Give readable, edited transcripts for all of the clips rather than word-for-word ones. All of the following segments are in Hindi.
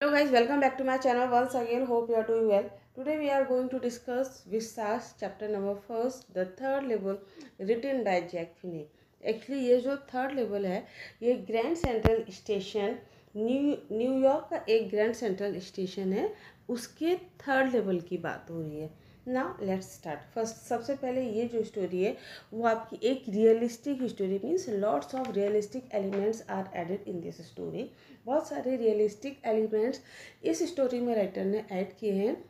Hello guys, welcome back to my channel once again. Hope you are doing well. Today we are going to discuss Vistas chapter number first, the third level written by Jack Finney. Actually ये जो थर्ड लेवल है ये ग्रैंड सेंट्रल स्टेशन न्यूयॉर्क का एक ग्रैंड सेंट्रल स्टेशन है, उसके थर्ड लेवल की बात हो रही है। Now let's start. फर्स्ट सबसे पहले ये जो स्टोरी है वो आपकी एक realistic story means lots of realistic elements are added in this story. बहुत सारे रियलिस्टिक एलिमेंट्स इस स्टोरी में राइटर ने ऐड किए हैं,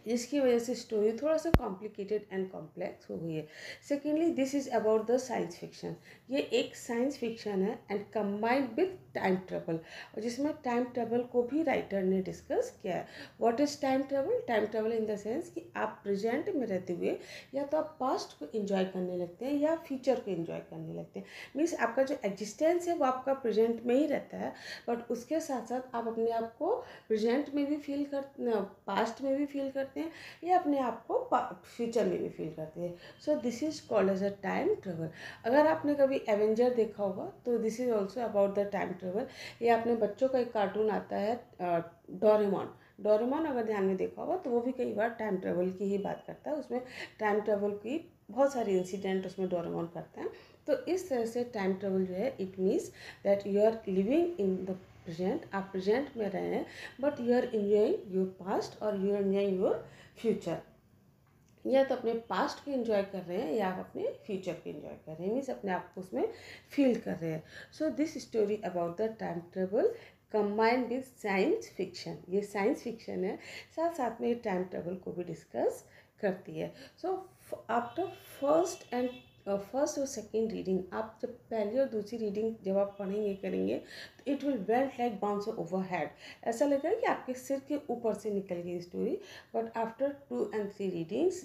जिसकी वजह से स्टोरी थोड़ा सा कॉम्प्लिकेटेड एंड कॉम्प्लेक्स हो गई है। Secondly this is about the science fiction. ये एक साइंस फिक्शन है and combined with time travel, और जिसमें टाइम ट्रेवल को भी राइटर ने डिस्कस किया है। What is time travel? Time travel in the sense कि आप प्रेजेंट में रहते हुए या तो आप पास्ट को एंजॉय करने लगते हैं या फ्यूचर को एंजॉय करने लगते हैं। मीन्स आपका जो एग्जिस्टेंस है वो आपका प्रेजेंट में ही रहता है, बट उसके साथ साथ आप अपने आप को प्रेजेंट में भी फील कर, पास्ट में भी फील करते हैं या अपने आप को फ्यूचर में भी फील करते हैं। So this is called as a time travel. अगर आपने कभी एवेंजर देखा होगा तो this is also about the time travel. ये अपने बच्चों का एक कार्टून आता है डोरेमोन। डोरेमोन अगर ध्यान में देखा होगा तो वो भी कई बार टाइम ट्रेवल की ही बात करता है। उसमें टाइम ट्रेवल की बहुत सारे इंसिडेंट उसमें डोरेमोन करते हैं। तो इस तरह से टाइम ट्रेवल जो है it means that you are living in the present, आप प्रेजेंट में रहे हैं but you are enjoying your past और you are enjoying your future. या तो अपने पास्ट को एंजॉय कर रहे हैं या आप अपने फ्यूचर को एंजॉय कर रहे हैं, मीन्स अपने आप को उसमें फील कर रहे हैं। So this story about the time travel combined with science fiction. ये साइंस फिक्शन है, साथ साथ में टाइम ट्रेवल को भी डिस्कस करती है। सो आफ्टर फर्स्ट और सेकेंड रीडिंग, आप जब पहली और दूसरी रीडिंग जब आप पढ़ेंगे करेंगे तो it will belt like bounce over head. ऐसा लगेगा कि आपके सिर के ऊपर से निकल गई story, but after 2 and 3 readings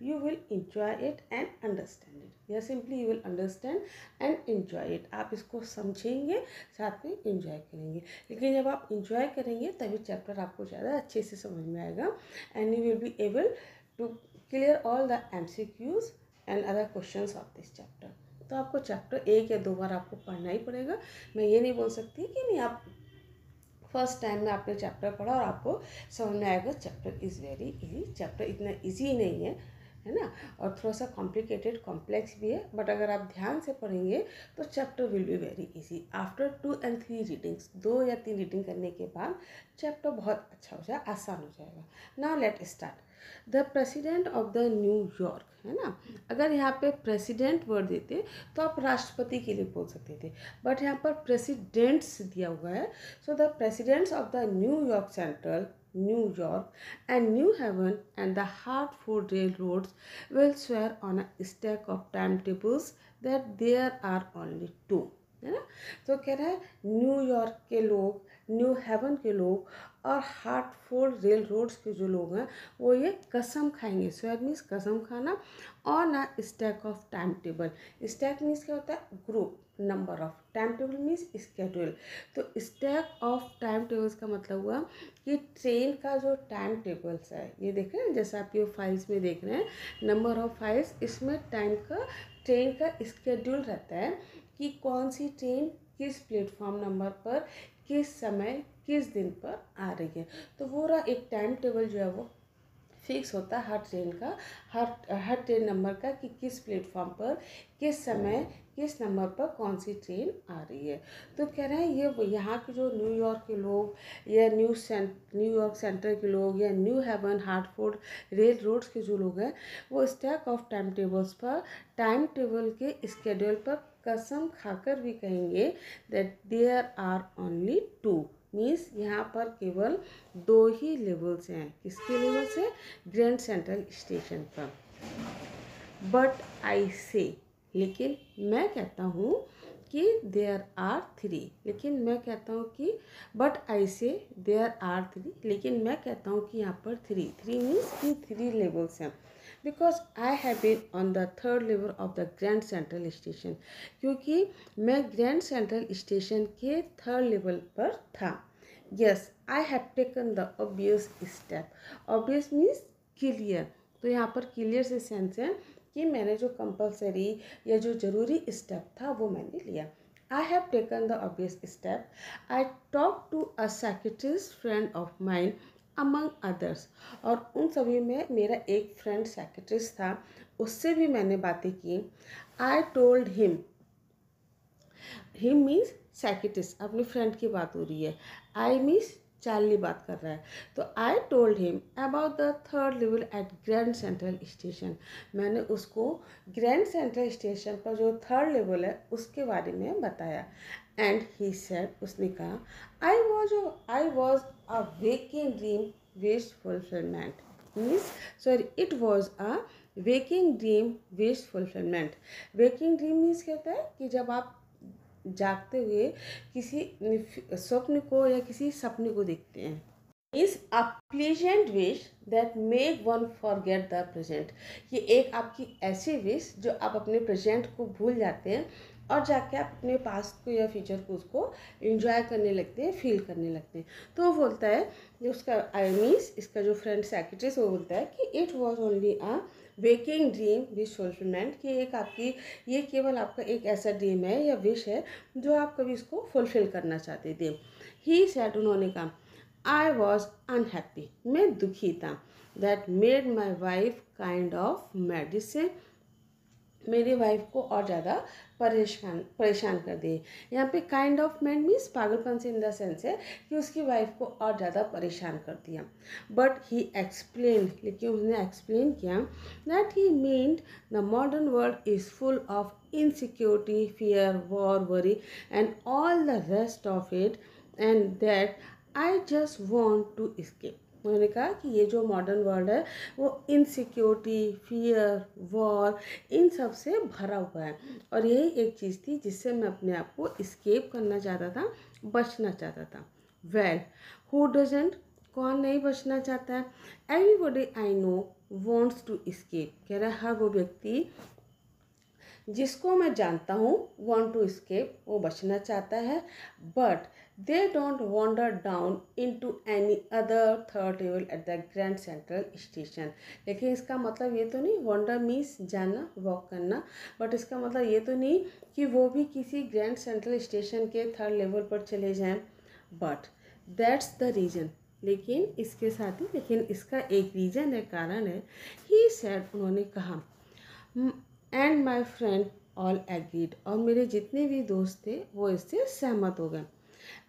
you will enjoy it and understand it. या simply you will understand and enjoy it. आप इसको समझेंगे, साथ में enjoy करेंगे। लेकिन जब आप enjoy करेंगे तभी चैप्टर आपको ज़्यादा अच्छे से समझ में आएगा and you will be able to clear all the MCQs and other questions of this chapter. तो आपको चैप्टर एक या दो बार आपको पढ़ना ही पड़ेगा। मैं ये नहीं बोल सकती कि नहीं आप फर्स्ट टाइम में आपने चैप्टर पढ़ा और आपको समझ में आएगा। Chapter is very easy. Chapter इतना इजी नहीं है ना, और थोड़ा सा कॉम्प्लिकेटेड कॉम्प्लेक्स भी है, बट अगर आप ध्यान से पढ़ेंगे तो chapter will be very easy. After 2 and 3 readings, 2 या 3 रीडिंग करने के बाद चैप्टर बहुत अच्छा हो जाएगा, आसान हो जाएगा। Now let start. The president of the New York, है ना। अगर यहाँ पे प्रेसिडेंट वर्ड देते तो आप राष्ट्रपति के लिए बोल सकते थे, बट यहाँ पर प्रेसिडेंट्स दिया हुआ है। So the presidents of the New York Central, New York and New Haven and the Hartford railroads will swear on a stack of timetables that there are only two, है ना। तो कह रहा है न्यूयॉर्क के लोग, न्यू हेवन के लोग और हार्टफोर्ड रेल रोड्स के जो लोग हैं वो ये कसम खाएंगे। स्वेयर मीन्स कसम खाना, on a stack of time table. Stack means क्या होता है? Group, number of. Time table means schedule. तो स्टैक ऑफ टाइम टेबल्स का मतलब हुआ कि ट्रेन का जो टाइम टेबल्स है, ये देख रहे हैं जैसे आप ये फाइल्स में देख रहे हैं नंबर ऑफ फाइल्स, इसमें टाइम का, ट्रेन का स्केड्यूल रहता है कि कौन सी ट्रेन किस प्लेटफॉर्म नंबर पर किस समय किस दिन पर आ रही है। तो पूरा एक टाइम टेबल जो है वो फिक्स होता है हर ट्रेन का, हर ट्रेन नंबर का कि किस प्लेटफॉर्म पर किस समय किस नंबर पर कौन सी ट्रेन आ रही है। तो कह रहे हैं ये यहाँ के जो न्यूयॉर्क के लोग या न्यूयॉर्क सेंटर के लोग या New Haven Hartford railroads के जो लोग हैं वो स्टैक ऑफ टाइम टेबल्स पर, टाइम टेबल के स्केड्यूल पर कसम खाकर भी कहेंगे that there are only 2। Means यहाँ पर केवल 2 ही लेवल्स हैं। किसके लेवल से? ग्रैंड सेंट्रल स्टेशन पर। बट आई से, लेकिन मैं कहता हूँ कि देयर आर 3। लेकिन मैं कहता हूँ कि बट आई से देयर आर 3, लेकिन मैं कहता हूँ कि यहाँ पर 3 मीन्स कि 3 लेवल्स हैं। Because I have been on the third level of the Grand central station, क्योंकि मैं ग्रैंड सेंट्रल स्टेशन के थर्ड लेवल पर था। Yes I have taken the obvious step. Obvious means clear. तो यहाँ पर क्लियर से सेंस है कि मैंने जो कंपलसरी या जो ज़रूरी स्टेप था वो मैंने लिया। I have taken the obvious step. I talked to a psychiatrist friend of mine among others. और उन सभी में मेरा एक फ्रेंड साइकेट्रिस्ट था, उससे भी मैंने बातें की. I told him. Him means psychiatrist, अपने फ्रेंड की बात हो रही है. I means चार्ली बात कर रहा है. तो I told him about the third level at Grand central station. मैंने उसको ग्रैंड सेंट्रल स्टेशन पर जो थर्ड लेवल है उसके बारे में बताया. एंड ही सेड, उसने कहा, I was a waking dream wish fulfilment. Means sorry, it was a waking dream wish fulfilment. Waking dream means कहता है कि जब आप जागते हुए किसी स्वप्न को या किसी सपने को देखते हैं. Is a pleasant wish that make one forget the present. ये एक आपकी ऐसी विश जो आप अपने प्रेजेंट को भूल जाते हैं और जाके आप अपने पास्ट को या फ्यूचर को उसको एंजॉय करने लगते हैं, फील करने लगते हैं. तो वो बोलता है, जो उसका मीन्स इसका जो फ्रेंड साइकेट्रिस्ट वो बोलता है कि it was only a waking dream wish fulfilment. कि एक आपकी, ये केवल आपका एक ऐसा ड्रीम है या विश है जो आप कभी इसको फुलफिल करना चाहते थे. ही सेड, उन्होंने कहा, आई वॉज अनहैप्पी, मैं दुखी था. That made my wife kind of medicine. मेरी वाइफ को और ज़्यादा परेशान कर दिए. यहाँ पे काइंड ऑफ मैन मीन्स पागलपन से इन द सेंस है कि उसकी वाइफ को और ज़्यादा परेशान कर दिया. बट ही एक्सप्लेन, लेकिन उसने एक्सप्लेन किया that he meant the modern world is full of insecurity, fear, war, worry and all the rest of it, and that I just want to escape. उन्होंने कहा कि ये जो मॉडर्न वर्ल्ड है वो इनसिक्योरिटी, फियर, वॉर, इन सब से भरा हुआ है और यही एक चीज़ थी जिससे मैं अपने आप को इस्केप करना चाहता था, बचना चाहता था. वेल, हु डजंट, कौन नहीं बचना चाहता है. Everybody I know wants to escape. कह रहा है हर वो व्यक्ति जिसको मैं जानता हूँ वॉन्ट टू escape, वो बचना चाहता है. But they don't wander down into any other third level at the Grand central station. लेकिन इसका मतलब ये तो नहीं, वॉन्डर मीन्स जाना, वॉक करना, बट इसका मतलब ये तो नहीं कि वो भी किसी ग्रैंड सेंट्रल स्टेशन के थर्ड लेवल पर चले जाएं. But that's the reason. लेकिन इसके साथ ही, लेकिन इसका एक रीज़न है, कारण है. ही सेड, उन्होंने कहा, and my friend all agreed. और मेरे जितने भी दोस्त थे वो इससे सहमत हो गए.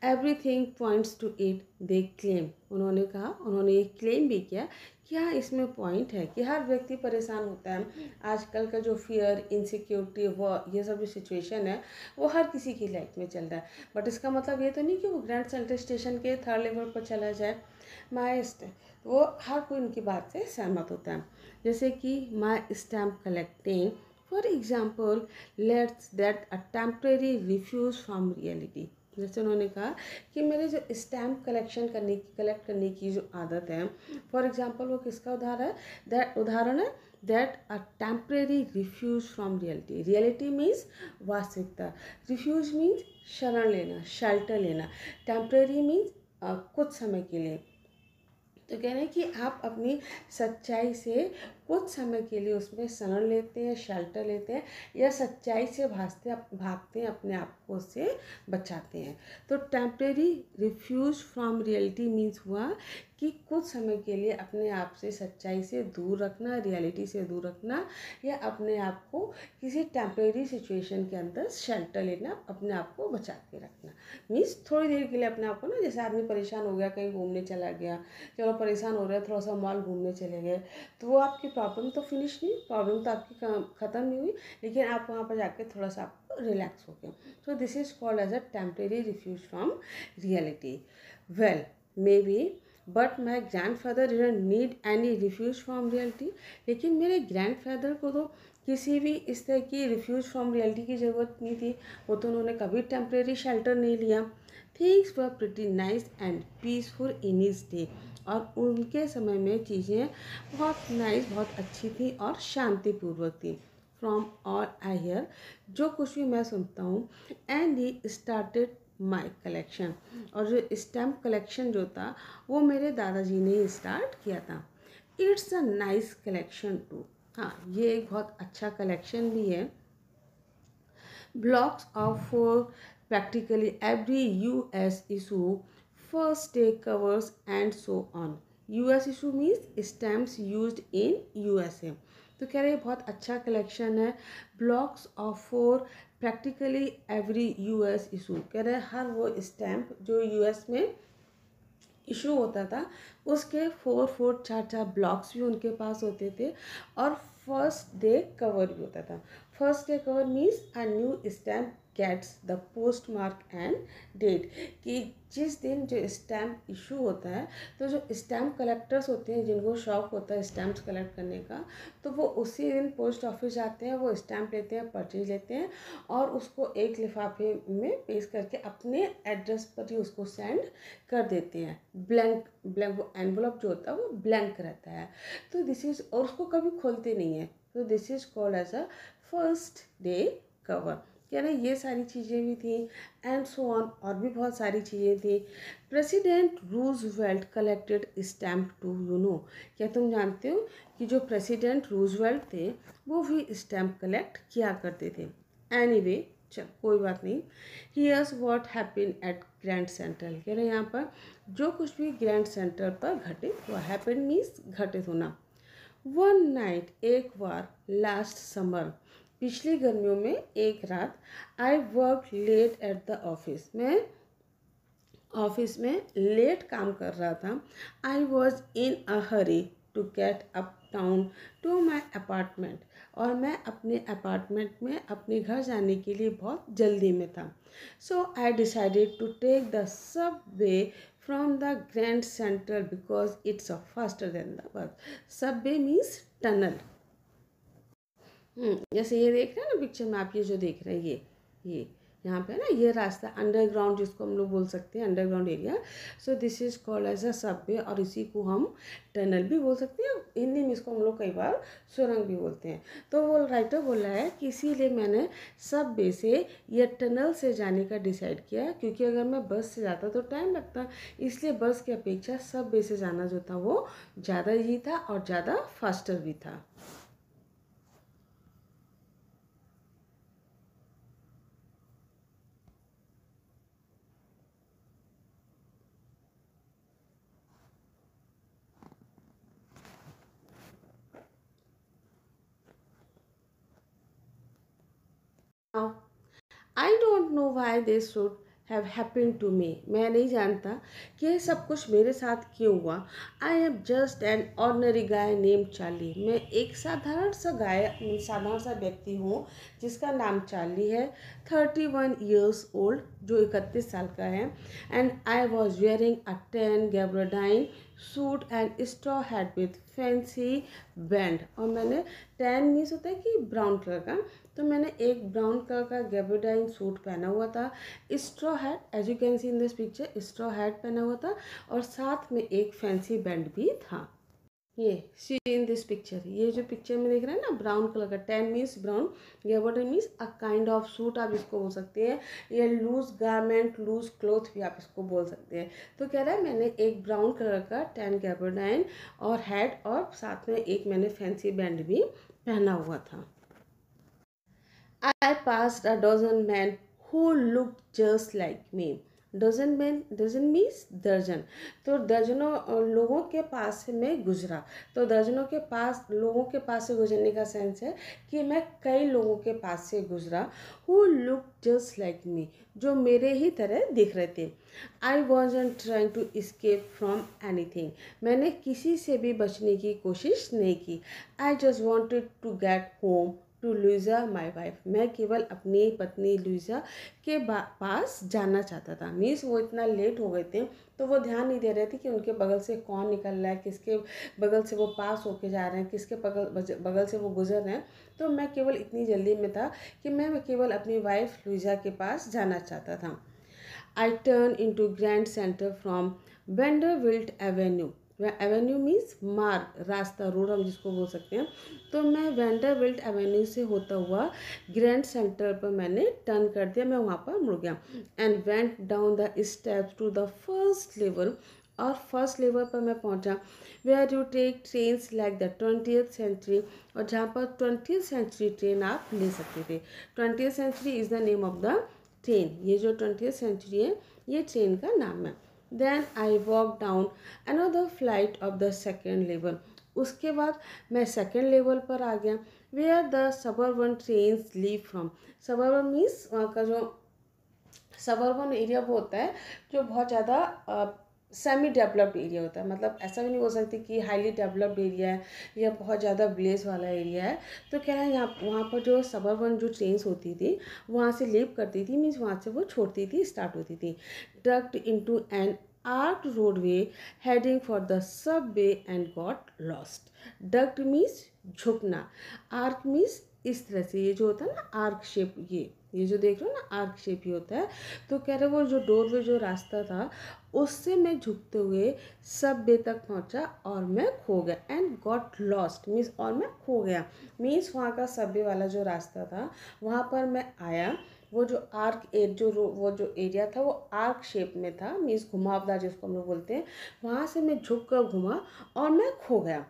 Everything points to it, they claim. उन्होंने कहा, उन्होंने ये क्लेम भी किया कि हाँ, इसमें पॉइंट है कि हर व्यक्ति परेशान होता है. आजकल का जो फियर, इनसिक्योरिटी, वो ये सब जो सिचुएशन है वो हर किसी की लाइफ में चल रहा है. बट इसका मतलब ये तो नहीं कि वो ग्रैंड सेंट्रल स्टेशन के थर्ड लेवल पर चला जाए. माई वो हर कोई उनकी बात से सहमत होता है. जैसे कि माई stamp collecting, for example, let's that a temporary refuge from reality. जैसे उन्होंने कहा कि मेरे जो स्टैम्प कलेक्ट करने की जो आदत है, फॉर एग्जांपल वो किसका उदाहरण है that a temporary refuge from reality. Reality means वास्तविकता, रिफ्यूज मीन्स शरण लेना, शेल्टर लेना, टेम्परेरी मीन्स कुछ समय के लिए. तो कह रहे हैं कि आप अपनी सच्चाई से कुछ समय के लिए उसमें शरण लेते हैं, शेल्टर लेते हैं, या सच्चाई से भागते हैं, अपने आप को उससे बचाते हैं. तो temporary refuge from reality means हुआ कि कुछ समय के लिए अपने आप से, सच्चाई से दूर रखना, रियलिटी से दूर रखना, या अपने आप को किसी टेम्परेरी सिचुएशन के अंदर शेल्टर लेना, अपने आप को बचा के रखना. मीन्स थोड़ी देर के लिए अपने आप को ना, जैसे आदमी परेशान हो गया, कहीं घूमने चला गया, चलो परेशान हो रहा है, थोड़ा सा मॉल घूमने चले गए, तो वो आपकी प्रॉब्लम तो फिनिश नहीं, प्रॉब्लम तो आपकी ख़त्म नहीं हुई, लेकिन आप वहाँ पर जाके थोड़ा सा आपको रिलैक्स हो गया. So this is called as a temporary refuge from reality. Well, maybe, but my grandfather didn't need any refuge from reality. लेकिन मेरे ग्रैंडफादर को तो किसी भी इस तरह की रिफ्यूज फ्रॉम रियलिटी की ज़रूरत नहीं थी. वो तो उन्होंने कभी टेम्परेरी शेल्टर नहीं लिया. Things were pretty nice and peaceful in his day. और उनके समय में चीज़ें बहुत नाइस, बहुत अच्छी थी और शांतिपूर्वक थी. फ्रॉम ऑल आई हियर, जो कुछ भी मैं सुनता हूँ. And he started my collection. और जो स्टैम्प कलेक्शन जो था वो मेरे दादाजी ने ही स्टार्ट किया था. It's a nice collection too. हाँ, ये एक बहुत अच्छा कलेक्शन भी है. Blocks of for practically every US issue, first day covers and so on. US issue means stamps used in USA. तो कह रहे हैं बहुत अच्छा कलेक्शन है. Blocks of for practically every US issue. कह रहे हैं हर वो स्टैम्प जो यूएस में इशू होता था उसके 4 ब्लॉक्स भी उनके पास होते थे और फर्स्ट डे कवर भी होता था. First day cover means a new stamp gets the post mark and date. कि जिस दिन जो स्टैम्प इशू होता है तो जो स्टैम्प कलेक्टर्स होते हैं जिनको शौक होता है स्टैम्प्स कलेक्ट करने का, तो वो उसी दिन पोस्ट ऑफिस जाते हैं, वो स्टैम्प लेते हैं, पर्चेज लेते हैं और उसको एक लिफाफे में पेस्ट करके अपने एड्रेस पर ही उसको सेंड कर देते हैं. ब्लैंक वो एनवलप जो होता है वो ब्लैंक रहता है. तो दिस इज, और उसको कभी खोलते नहीं है. तो this is called as a first day cover. कह रहे ये सारी चीज़ें भी थी एंड सो ऑन, और भी बहुत सारी चीज़ें थी. President Roosevelt collected stamp too. You know, क्या तुम जानते हो कि जो प्रेसिडेंट रूजवेल्ट थे वो भी स्टैम्प कलेक्ट किया करते थे. एनीवे, चल कोई बात नहीं. Here's what happened at Grand Central. कह रहे यहाँ पर जो कुछ भी ग्रैंड सेंट्रल पर घटित हुआ. हैपेंड मीन्स घटित होना. वन नाइट, एक बार, लास्ट समर, पिछली गर्मियों में एक रात, I work late at the office. मैं ऑफिस में लेट काम कर रहा था. I was in a hurry to get uptown to my apartment. और मैं अपने अपार्टमेंट में अपने घर जाने के लिए बहुत जल्दी में था. So I decided to take the subway from the Grand Central because it's a faster than the bus. सब वे मीन्स टनल. जैसे ये देख रहे हैं ना पिक्चर में आप, ये जो देख रहे हैं ये यहाँ पे ना ये रास्ता अंडरग्राउंड जिसको हम लोग बोल सकते हैं, underground area. So this is called as a subway, और इसी को हम टनल भी बोल सकते हैं. हिंदी में इसको हम लोग कई बार सुरंग भी बोलते हैं. तो वो राइटर बोल रहा है कि इसीलिए मैंने सबवे से या टनल से जाने का डिसाइड किया, क्योंकि अगर मैं बस से जाता तो टाइम लगता, इसलिए बस की अपेक्षा सबवे से जाना जो था वो ज़्यादा ही था और ज़्यादा फास्टर भी था. Now, I don't know why this should have happened to me. मैं नहीं जानता कि ये सब कुछ मेरे साथ क्यों हुआ. I am just an ordinary guy named Charlie. मैं एक साधारण सा व्यक्ति हूँ जिसका नाम चार्ली है. 31 years old, जो 31 साल का है. And I was wearing a tan gabardine suit and straw hat with fancy band. और मैंने, टैन मीन्स होता है कि ब्राउन कलर का, तो मैंने एक ब्राउन कलर का गैबरडाइन सूट पहना हुआ था. Straw hat, as you can see in this picture, straw hat पहना हुआ था और साथ में एक फैंसी बैंड भी था. ये सी इन दिस पिक्चर, ये जो पिक्चर में देख रहे हैं ना ब्राउन कलर का, tan means brown, gabardine means a kind of suit आप इसको बोल सकते हैं, या लूज गारमेंट, लूज क्लोथ भी आप इसको बोल सकते हैं. तो कह रहा है मैंने एक ब्राउन कलर का टैन गैबरडाइन और हैट और साथ में एक मैंने फैंसी बैंड भी पहना हुआ था. I passed a dozen men who looked just like me. Dozen man, dozen means दर्जन. तो दर्जनों लोगों के पास से मैं गुजरा. तो दर्जनों के पास, लोगों के पास से गुजरने का सेंस है कि मैं कई लोगों के पास से गुजरा. Who look just like me, जो मेरे ही तरह दिख रहे थे. I wasn't trying to escape from anything. मैंने किसी से भी बचने की कोशिश नहीं की. I just wanted to get home to Louisa my wife. मैं केवल अपनी पत्नी लुइजा के पास जाना चाहता था. मीन्स वो इतना लेट हो गए थे तो वो ध्यान नहीं दे रहे थे कि उनके बगल से कौन निकल रहा है, किसके बगल से वो पास होके जा रहे हैं, किसके बगल से वो गुजर रहे हैं. तो मैं केवल इतनी जल्दी में था कि मैं केवल अपनी वाइफ लुइजा के पास जाना चाहता था. I turn in to Grand Center from Vanderbilt Avenue. Avenue means मार्ग, रास्ता, रोड हम जिसको बोल सकते हैं. तो मैं वेंडरविल्ट एवेन्यू से होता हुआ ग्रैंड सेंटर पर मैंने टर्न कर दिया, मैं वहाँ पर मुड़ गया. And went down the steps to the first level और फर्स्ट लेवल पर मैं पहुंचा where you take trains like the 20th century, और जहाँ पर 20th सेंचुरी ट्रेन आप ले सकते थे। 20th century is the name of the train. ये जो 20th सेंचुरी है ये ट्रेन का नाम है। Then I walk down another flight of the second level. उसके बाद मैं सेकेंड लेवल पर आ गया where the suburban trains leave from. Suburban means वहाँ का जो सबर्बन एरिया वो होता है जो बहुत ज़्यादा सेमी डेवलप्ड एरिया होता है, मतलब ऐसा भी नहीं हो सकती कि हाईली डेवलप्ड एरिया है या बहुत ज़्यादा विलेज वाला एरिया है। तो क्या है यहाँ वहाँ पर जो सबर्बन जो ट्रेन्स होती थी वहाँ से लीव करती थी, मीन्स वहाँ से वो छोड़ती थी, स्टार्ट होती थी। Ducked into an arched roadway heading for the subway and got lost. Ducked means झुकना, आर्क मीन्स इस तरह से, ये जो होता है ना आर्क शेप, ये जो देख रहे हो ना आर्क शेप ही होता है। तो कह रहे वो जो डोरवे जो रास्ता था उससे मैं झुकते हुए सब बे तक पहुंचा और मैं खो गया। एंड गॉट लॉस्ट मीन्स और मैं खो गया, मीन्स वहाँ का सबवे वाला जो रास्ता था वहाँ पर मैं आया, वो जो आर्क वो जो एरिया था वो आर्क शेप में था, मीन्स घुमावदार जिसको हम लोग बोलते हैं, वहाँ से मैं झुक कर घुमा और मैं खो गया।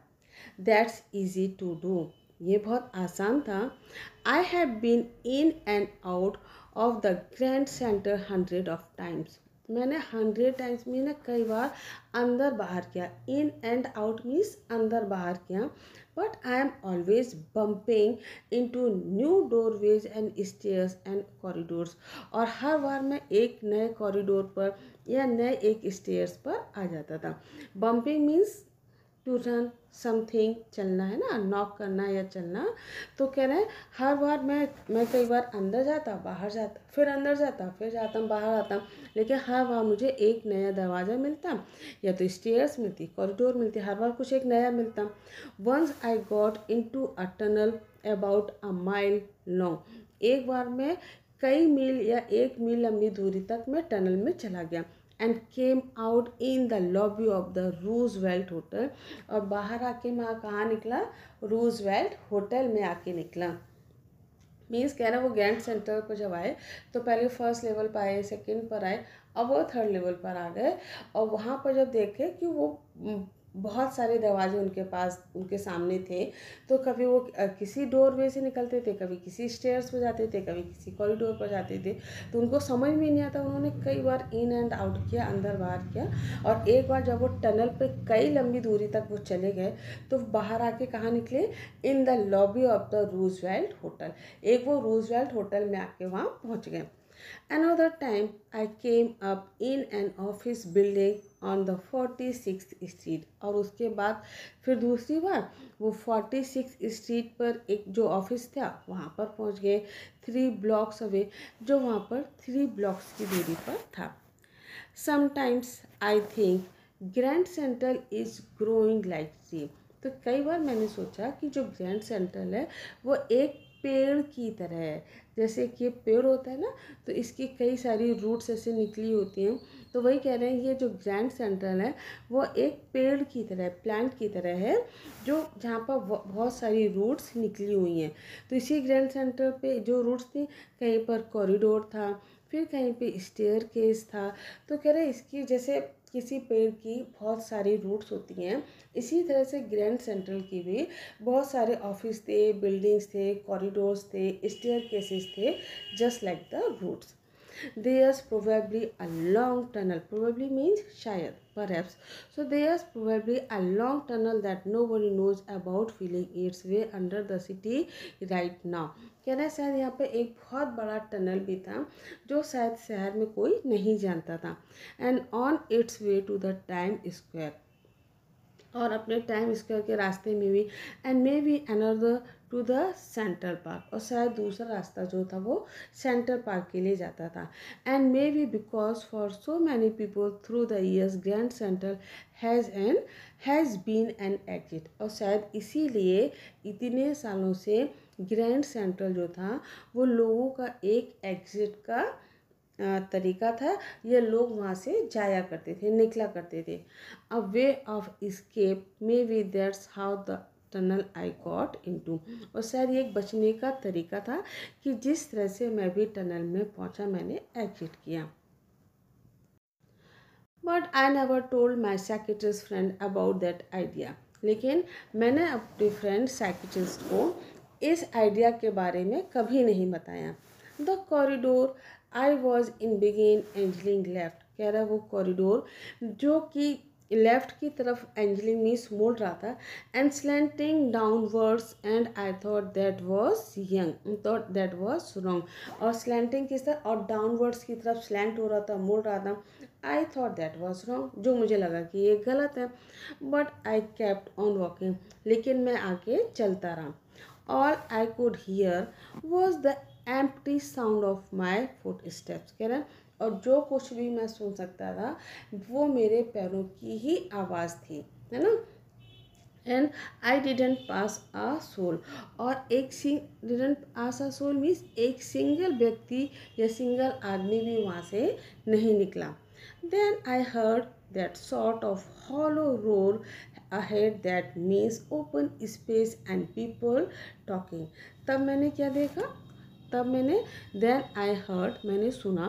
दैट्स ईजी टू डू, ये बहुत आसान था। I have been in and out of the Grand Center 100 of times. मैंने 100 टाइम्स मैंने कई बार अंदर बाहर किया। इन एंड आउट मीन्स अंदर बाहर किया। But I am always bumping into new doorways and stairs and corridors, और हर बार मैं एक नए कॉरिडोर पर या नए एक स्टेयर्स पर आ जाता था। Bumping means to run something, चलना है ना, नॉक करना या चलना। तो कह रहे हैं हर बार मैं कई बार अंदर जाता बाहर जाता फिर अंदर जाता फिर जाता बाहर आता, लेकिन हर बार मुझे एक नया दरवाज़ा मिलता या तो स्टेयर्स मिलती, कॉरिडोर मिलती, हर बार कुछ एक नया मिलता। Once I got into a tunnel about a mile long. एक बार मैं कई मील या 1 मील लंबी दूरी तक मैं टनल में चला गया। And came out in the lobby of the Roosevelt hotel, और बाहर आके मैं कहाँ निकला, रूजवेल्ट होटल में आके निकला। मीन्स कह रहा वो ग्रैंड सेंटर पर जब आए तो पहले फर्स्ट लेवल पर आए, सेकंड पर आए, अब वो थर्ड लेवल पर आ गए, और वहाँ पर जब देखे कि वो बहुत सारे दरवाजे उनके पास उनके सामने थे, तो कभी वो किसी डोरवे से निकलते थे, कभी किसी स्टेयर्स पर जाते थे, कभी किसी कॉरिडोर पर जाते थे, तो उनको समझ में नहीं आता। उन्होंने कई बार इन एंड आउट किया, अंदर बाहर किया, और एक बार जब वो टनल पे कई लंबी दूरी तक वो चले गए तो बाहर आके कहाँ निकले, in the lobby of the Roosevelt hotel. एक वो रूजवेल्ट होटल में आके वहाँ पहुँच गए। Another time I came up in an office building on the 46th street, और उसके बाद फिर दूसरी बार वो 46th स्ट्रीट पर एक जो ऑफिस था वहाँ पर पहुँच गए, 3 blocks अवे, जो वहाँ पर 3 blocks की दूरी पर था। Sometimes I think grand central is growing like tree. तो कई बार मैंने सोचा कि जो ग्रैंड सेंट्रल है वो एक पेड़ की तरह है। जैसे कि पेड़ होता है ना, तो इसकी कई सारी रूट्स ऐसे निकली होती हैं, तो वही कह रहे हैं ये जो ग्रैंड सेंट्रल है वो एक पेड़ की तरह, प्लांट की तरह है, जो जहाँ पर बहुत सारी रूट्स निकली हुई हैं। तो इसी ग्रैंड सेंट्रल पे जो रूट्स थी, कहीं पर कॉरिडोर था, फिर कहीं पे स्टेयरकेस था। तो कह रहे इसकी जैसे किसी पेड़ की बहुत सारी रूट्स होती हैं, इसी तरह से ग्रैंड सेंट्रल की भी बहुत सारे ऑफिस थे, बिल्डिंग्स थे, कॉरिडोर्स थे, स्टेयरकेसेस थे, just like the roots. There's probably a long tunnel. Probably means शायद, perhaps. So there's probably a long tunnel that nobody knows about feeling its way under the city right now. कहना है शायद यहाँ पे एक बहुत बड़ा टनल भी था जो शायद शहर में कोई नहीं जानता था। And on its way to the Time Square, और अपने टाइम स्क्वायर के रास्ते में भी, and maybe another to the Central Park, और शायद दूसरा रास्ता जो था वो सेंट्रल पार्क के लिए जाता था। And maybe because for so many people through the years Grand Central has been an exit, और शायद इसीलिए इतने सालों से ग्रैंड सेंट्रल जो था वो लोगों का एक एग्जिट का तरीका था, ये लोग वहाँ से जाया करते थे, निकला करते थे। A way of escape, maybe that's how the tunnel I got into, और शायद ये एक बचने का तरीका था कि जिस तरह से मैं भी टनल में पहुँचा, मैंने एग्जिट किया। But I never told my psychiatrist friend about that idea. लेकिन मैंने अपने फ्रेंड साइकियाट्रिस्ट को इस आइडिया के बारे में कभी नहीं बताया। The corridor I was in begin angling left. कह रहा है वो कॉरिडोर जो कि लेफ्ट की तरफ एंजलिंग मीन्स मुड़ रहा था, and slanting downwards, and I thought that was wrong. और स्लैंटिंग किस तरह और डाउनवर्ड्स की तरफ स्लैंट हो रहा था, मुड़ रहा था। I thought that was wrong, जो मुझे लगा कि ये गलत है। But I kept on walking, लेकिन मैं आगे चलता रहा। All I could hear was the empty sound of my foot steps. कह रहे हैं और जो कुछ भी मैं सुन सकता था वो मेरे पैरों की ही आवाज़ थी, है ना। And I didn't pass a soul, और didn't pass a soul means एक सिंगल व्यक्ति या सिंगल आदमी भी वहाँ से नहीं निकला। Then I heard that sort of hollow roar ahead, that means open space and people talking. तब मैंने क्या देखा, तब मैंने देन आई हर्ड मैंने सुना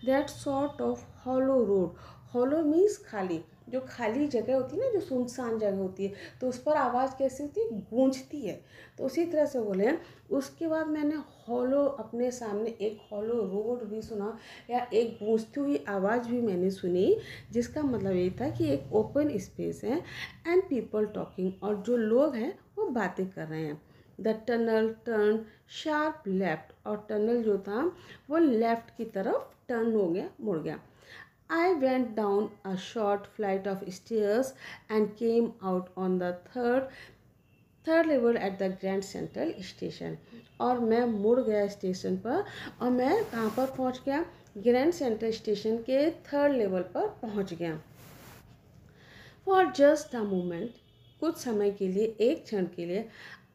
that sort of hollow road. Hollow means खाली, जो खाली जगह होती है ना, जो सुनसान जगह होती है, तो उस पर आवाज़ कैसी होती है, गूंजती है। तो उसी तरह से बोले। उसके बाद मैंने हॉलो अपने सामने एक हॉलो रोड भी सुना, या एक गूंजती हुई आवाज़ भी मैंने सुनी, जिसका मतलब ये था कि एक ओपन स्पेस है एंड पीपल टॉकिंग, और जो लोग हैं वो बातें कर रहे हैं। The tunnel turn sharp left, और टनल जो था वो लेफ्ट की तरफ टर्न हो गया, मुड़ गया। I went down a short flight of stairs and came out on the third level at the Grand Central Station। और मैं मुड़ गया स्टेशन पर, और मैं कहाँ पर पहुँच गया, ग्रैंड सेंट्रल स्टेशन के 3rd लेवल पर पहुँच गया। फॉर जस्ट अ मोमेंट, कुछ समय के लिए, एक क्षण के लिए,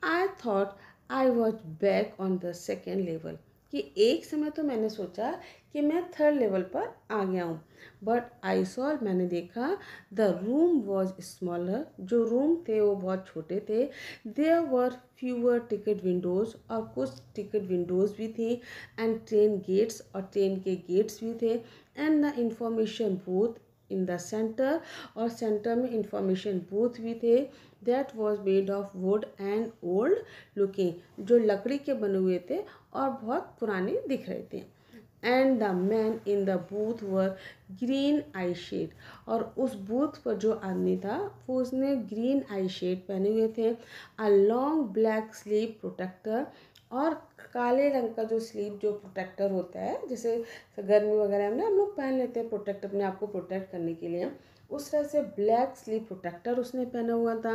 I thought I was back on the 2nd level, कि एक समय तो मैंने सोचा कि मैं 3rd लेवल पर आ गया हूँ। बट आई सॉ, मैंने देखा, द रूम वॉज स्मॉलर, जो रूम थे वो बहुत छोटे थे। There were fewer ticket windows, और कुछ टिकट विंडोज़ भी थी। एंड ट्रेन गेट्स, और ट्रेन के गेट्स भी थे। And the information booth in the centre, और सेंटर में इंफॉर्मेशन बूथ भी थे। That was made of wood and old looking, जो लकड़ी के बने हुए थे और बहुत पुराने दिख रहे थे। And the man in the booth wore green eye shade, और उस बूथ पर जो आदमी था वो उसने ग्रीन आई शेड पहने हुए थे। A long black sleeve protector, और काले रंग का जो स्लीव जो प्रोटेक्टर होता है, जैसे गर्मी वगैरह में ना हम लोग पहन लेते हैं प्रोटेक्ट, अपने आप को प्रोटेक्ट करने के लिए, उस तरह से ब्लैक स्लीव प्रोटेक्टर उसने पहना हुआ था।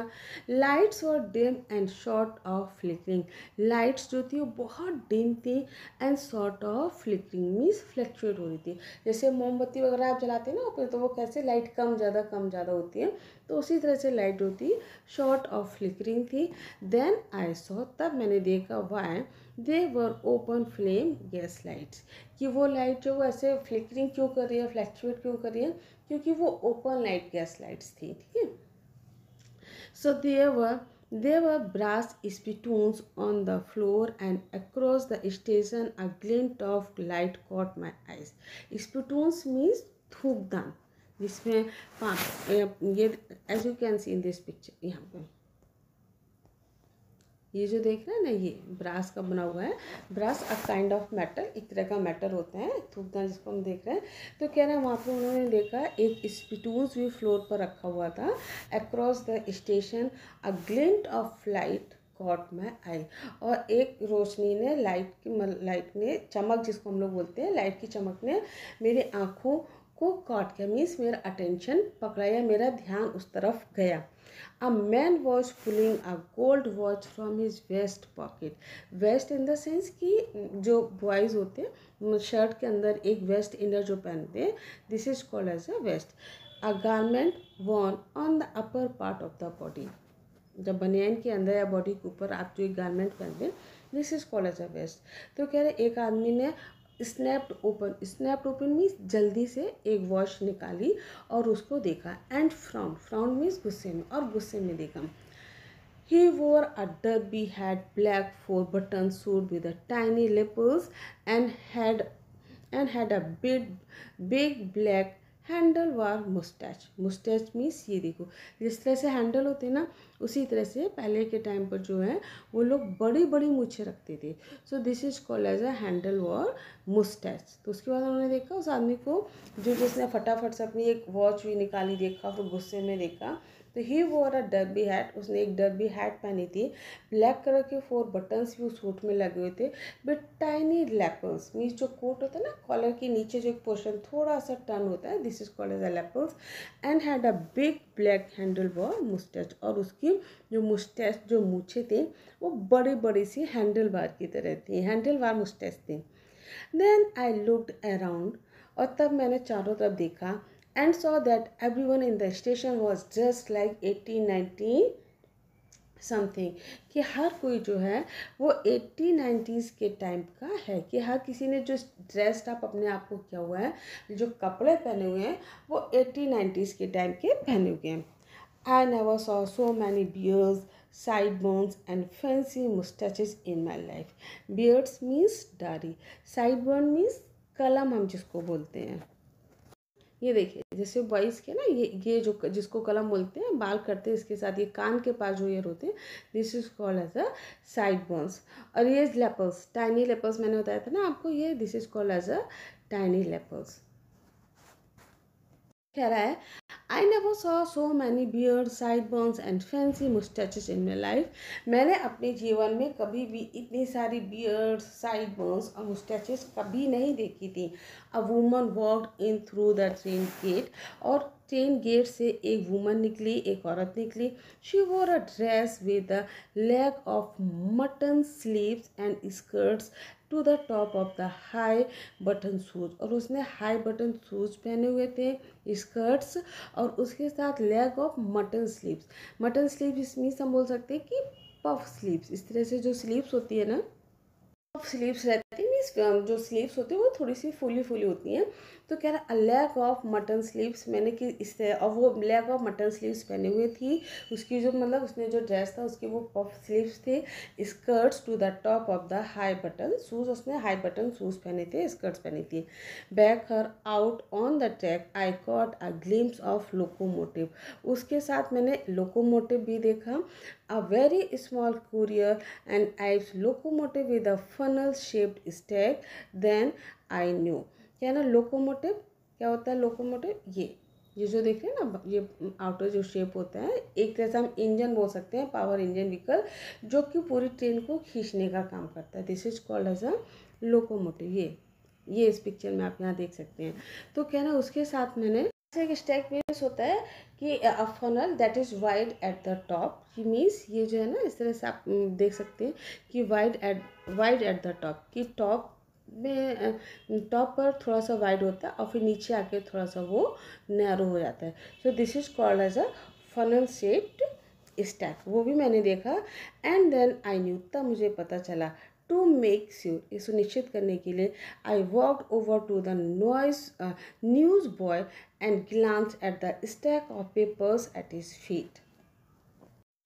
लाइट्स और dim and short of flickering, lights जो थी वो बहुत डिम थी, and short of flickering means fluctuate हो रही थी। जैसे मोमबत्ती वगैरह आप जलाते हैं ना ऊपर, तो वो कैसे लाइट कम ज़्यादा होती है, तो उसी तरह से लाइट होती शॉर्ट ऑफ फ्लिकरिंग थी। देन आई सॉ, तब मैंने देखा, why they were open flame gas lights, कि वो लाइट जो वो ऐसे फ्लिकरिंग क्यों कर रही है, फ्लैक्चुएट क्यों कर रही है, क्योंकि वो ओपन लाइट गैस लाइट्स थी, ठीक है। सो there were brass spittoons on the floor, and across the station a glint of light caught my eyes। Spittoons means थूकदान, जिसमें ये as you can see in this picture, यहाँ पे ये जो देख रहे हैं ना, ये ब्रास का बना हुआ है। Brass a kind of metal, एक तरह का मेटल होता है थूकदान, जिसको हम देख रहे हैं। तो कह रहे हैं वहाँ पर उन्होंने देखा एक स्पिटून्स भी फ्लोर पर रखा हुआ था। Across the station a glint of light caught my eye, और एक रोशनी ने, लाइट ने, चमक जिसको हम लोग बोलते हैं, लाइट की चमक ने मेरी आँखों को कॉट किया, मीन्स मेरा अटेंशन पकड़ा, या मेरा ध्यान उस तरफ गया। A man was pulling a gold watch from his vest pocket। Vest in the sense कि जो बॉयज़ होते हैं शर्ट के अंदर एक वेस्ट इनर जो पहनते हैं, this is called as a vest. A garment worn on the upper part of the body, जब बनियान के अंदर या बॉडी के ऊपर आप जो एक गारमेंट पहनते हैं, this is called as a vest. तो कह रहे एक आदमी ने स्नैप्ड ओपन मीन्स जल्दी से एक वॉच निकाली और उसको देखा। एंड फ्राउन मीन्स गुस्से में, और गुस्से में देखा। He wore a derby hat, black 4-button suit with a tiny lapels, and had a big black handle war moustache. Moustache means ये देखो जिस तरह से हैंडल होते हैं ना, उसी तरह से पहले के टाइम पर जो है वो लोग बड़ी बड़ी मूछें रखते थे। So this is called as a handlebar moustache. तो उसके बाद उन्होंने देखा उस आदमी को जो जिसने फटाफट से अपनी एक वॉच भी निकाली, देखा फिर गुस्से में देखा, तो ही वॉर अ डर्बी हैट। उसने एक डर्बी हैट पहनी थी, ब्लैक कलर के 4 बटन्स भी उस सूट में लगे हुए थे, विथ टाइनी लैपल्स। मीन्स जो कोट होता है ना, कॉलर के नीचे जो एक पोर्शन थोड़ा सा टर्न होता है, this is called as a lapels, and had a big black handlebar moustache. और उसकी जो मुस्टैच जो मूछें थी वो बड़ी बड़ी सी हैंडल बार की तरह थी, हैंडल बार मुस्टैच थी। देन आई लुक्ड अराउंड, और तब मैंने चारों तरफ देखा, and saw that everyone in the station was just like 1890 something, कि हर कोई जो है वो 80-90s के टाइम का है, कि हर किसी ने जो ड्रेस्ड अप अपने आप को किया हुआ है, जो कपड़े पहने हुए हैं वो 80-90s के टाइम के पहने हुए हैं। आई never saw so many beards, sideburns and fancy mustaches in my life. Beards means दाढ़ी, sideburn means कलम हम जिसको बोलते हैं। ये देखिए जैसे बॉयज़ के ना ये जो जिसको कलम बोलते हैं, बाल करते हैं इसके साथ, ये कान के पास जो ईयर होते हैं, this is called as a sideburns. और ये लेपर्स, टाइनी लेपर्स मैंने बताया था ना आपको, ये this is called as a tiny lapels. कह रहा है I never saw so many beards, sideburns and fancy moustaches in my life. मैंने अपने जीवन में कभी भी इतनी सारी बियर्ड्स, साइड बर्न्स और मुस्टैचेस कभी नहीं देखी थी। A woman walked in through the train gate, और ट्रेन गेट से एक वूमन निकली, एक औरत निकली। She wore a dress with the leg of mutton sleeves and skirts to the top of the high button shoes, और उसने हाई बटन शूज पहने हुए थे, स्कर्ट्स, और उसके साथ leg of mutton sleeves. Mutton sleeves means हम बोल सकते हैं कि पफ स्लीव्स, इस तरह से जो स्लीव्स होती है ना, पफ स्लीव्स रहती है, मीन्स जो स्लीव्स होती है वो थोड़ी सी फुली फुली होती हैं। तो कह रहा लेग ऑफ मटन स्लीव्स, मैंने कि इस तरह, और वो लेग ऑफ मटन स्लीव्स पहने हुए थी। उसकी जो मतलब उसने जो ड्रेस था उसकी वो पफ स्लीव्स थे, skirts to the top of the high button shoes, उसने हाई बटन शूज पहने थे, स्कर्ट्स पहनी थी। Back her out on the track I caught a glimpse of locomotive, उसके साथ मैंने लोकोमोटिव भी देखा। A very small courier and Ives locomotive with a funnel shaped stack, then I knew। क्या ना लोकोमोटिव क्या होता है? लोकोमोटिव ये जो देख रहे हैं ना, ये आउटर जो शेप होता है, एक तरह से हम इंजन बोल सकते हैं, पावर इंजन व्हीकल, जो कि पूरी ट्रेन को खींचने का काम करता है, this is called as a locomotive. ये इस पिक्चर में आप यहाँ देख सकते हैं। तो क्या ना उसके साथ मैंने एक स्टैक मीन्स होता है कि a funnel that is wide at the top, ये मीन्स ये जो है ना इस तरह से आप देख सकते हैं कि वाइड एट द टॉप, कि टॉप में टॉप पर थोड़ा सा वाइड होता है और फिर नीचे आके थोड़ा सा वो नैरो हो जाता है। So this is called as a funnel shaped stack, वो भी मैंने देखा। एंड देन आई न्यू, तब मुझे पता चला, टू मेक श्योर, ये सुनिश्चित करने के लिए, I walked over to the newsboy and glanced at the stack of papers at his feet।